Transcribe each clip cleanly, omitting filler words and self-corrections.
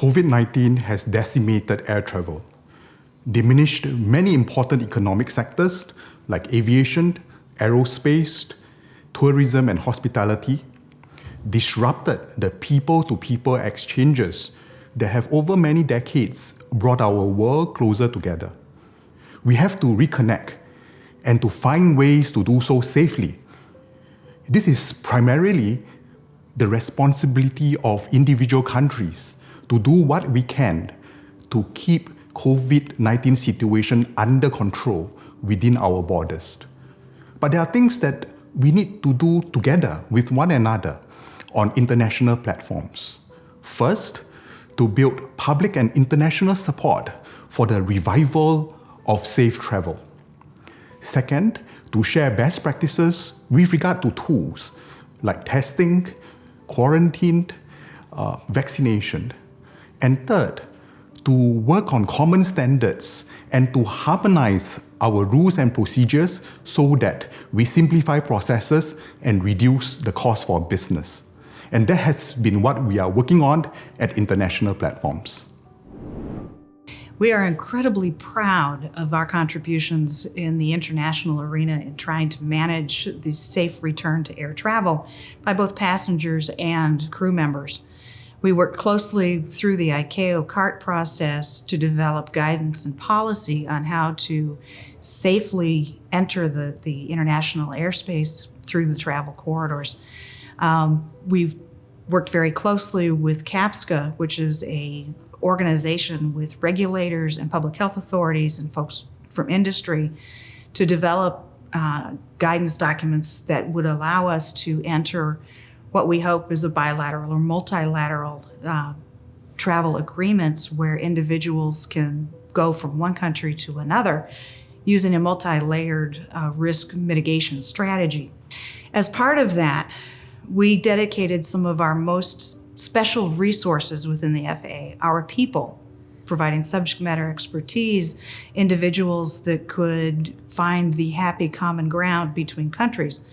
COVID-19 has decimated air travel, diminished many important economic sectors like aviation, aerospace, tourism, and hospitality, disrupted the people-to-people exchanges that have over many decades brought our world closer together. We have to reconnect and to find ways to do so safely. This is primarily the responsibility of individual countries to do what we can to keep COVID-19 situation under control within our borders. But there are things that we need to do together with one another on international platforms. First, to build public and international support for the revival of safe travel. Second, to share best practices with regard to tools like testing, quarantine, vaccination. And third, to work on common standards and to harmonize our rules and procedures so that we simplify processes and reduce the cost for business. And that has been what we are working on at international platforms. We are incredibly proud of our contributions in the international arena in trying to manage the safe return to air travel by both passengers and crew members. We worked closely through the ICAO CAAS process to develop guidance and policy on how to safely enter the international airspace through the travel corridors. We've worked very closely with CAAPSCA, which is an organization with regulators and public health authorities and folks from industry to develop guidance documents that would allow us to enter what we hope is a bilateral or multilateral travel agreements where individuals can go from one country to another using a multi-layered risk mitigation strategy. As part of that, we dedicated some of our most special resources within the FAA, our people, providing subject matter expertise, individuals that could find the happy common ground between countries.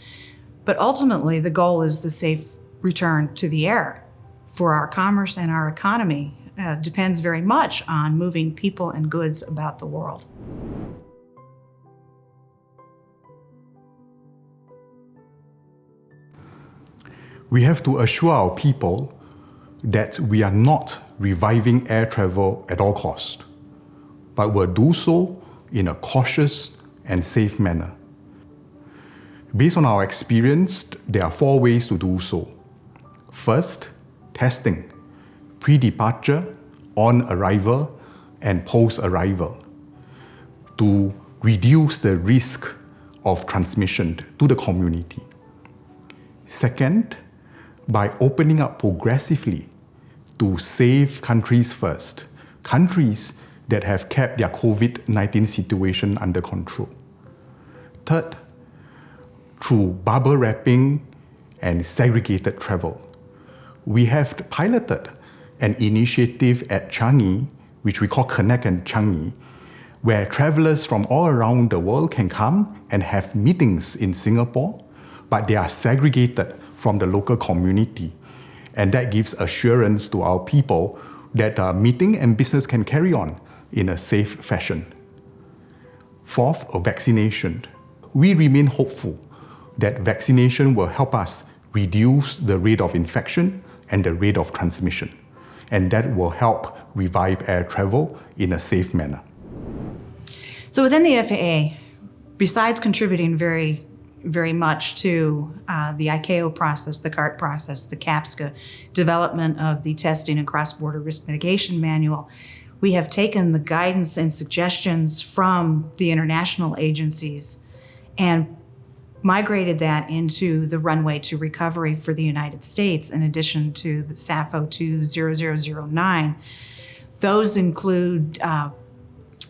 But ultimately, the goal is the safe return to the air. For our commerce and our economy depends very much on moving people and goods about the world. We have to assure our people that we are not reviving air travel at all costs, but will do so in a cautious and safe manner. Based on our experience, there are 4 ways to do so. First, testing, pre-departure, on arrival, and post-arrival, to reduce the risk of transmission to the community. Second, by opening up progressively to safe countries first, countries that have kept their COVID-19 situation under control. Third, through bubble wrapping and segregated travel. We have piloted an initiative at Changi, which we call Connect and Changi, where travelers from all around the world can come and have meetings in Singapore, but they are segregated from the local community. And that gives assurance to our people that meeting and business can carry on in a safe fashion. Fourth, vaccination. We remain hopeful that vaccination will help us reduce the rate of infection and the rate of transmission. And that will help revive air travel in a safe manner. So within the FAA, besides contributing very much to the ICAO process, the CAAS process, the CAAPSCA development of the testing and cross-border risk mitigation manual, we have taken the guidance and suggestions from the international agencies and migrated that into the runway to recovery for the United States, in addition to the SAFO 20009. Those include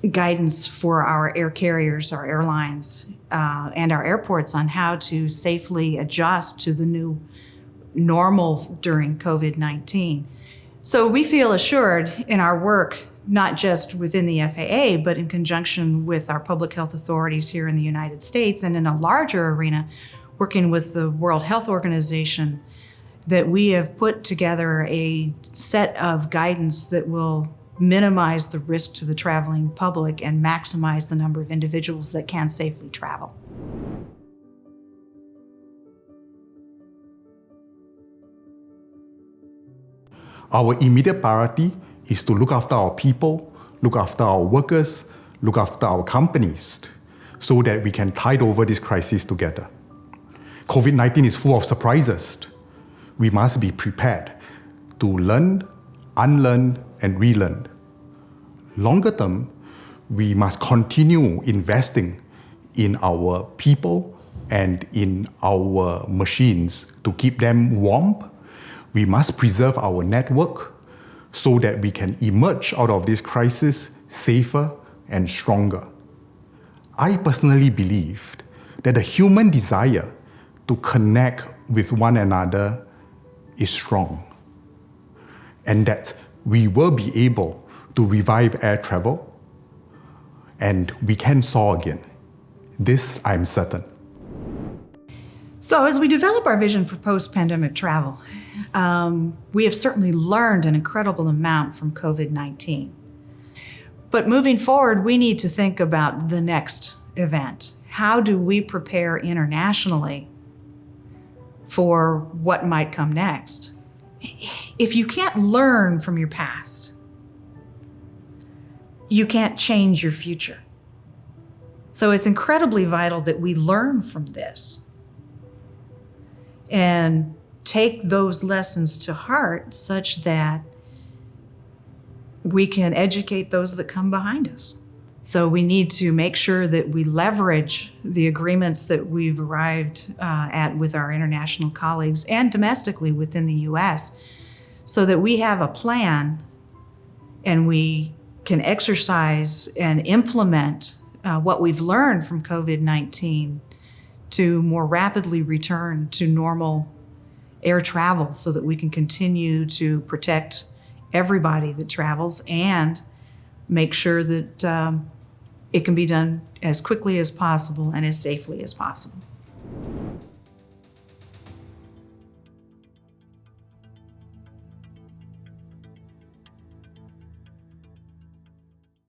guidance for our air carriers, our airlines, and our airports on how to safely adjust to the new normal during COVID-19. So we feel assured in our work, not just within the FAA, but in conjunction with our public health authorities here in the United States and in a larger arena, working with the World Health Organization that we have put together a set of guidance that will minimize the risk to the traveling public and maximize the number of individuals that can safely travel. Our immediate priority is to look after our people, look after our workers, look after our companies, so that we can tide over this crisis together. COVID-19 is full of surprises. We must be prepared to learn, unlearn, and relearn. Longer term, we must continue investing in our people and in our machines to keep them warm. We must preserve our network so that we can emerge out of this crisis safer and stronger. I personally believed that the human desire to connect with one another is strong, and that we will be able to revive air travel, and we can soar again. This I'm certain. So as we develop our vision for post-pandemic travel, we have certainly learned an incredible amount from COVID-19. But moving forward, we need to think about the next event. How do we prepare internationally for what might come next? If you can't learn from your past, you can't change your future. So it's incredibly vital that we learn from this and take those lessons to heart such that we can educate those that come behind us. So we need to make sure that we leverage the agreements that we've arrived at with our international colleagues and domestically within the US, so that we have a plan and we can exercise and implement what we've learned from COVID-19 to more rapidly return to normal air travel so that we can continue to protect everybody that travels and make sure that it can be done as quickly as possible and as safely as possible.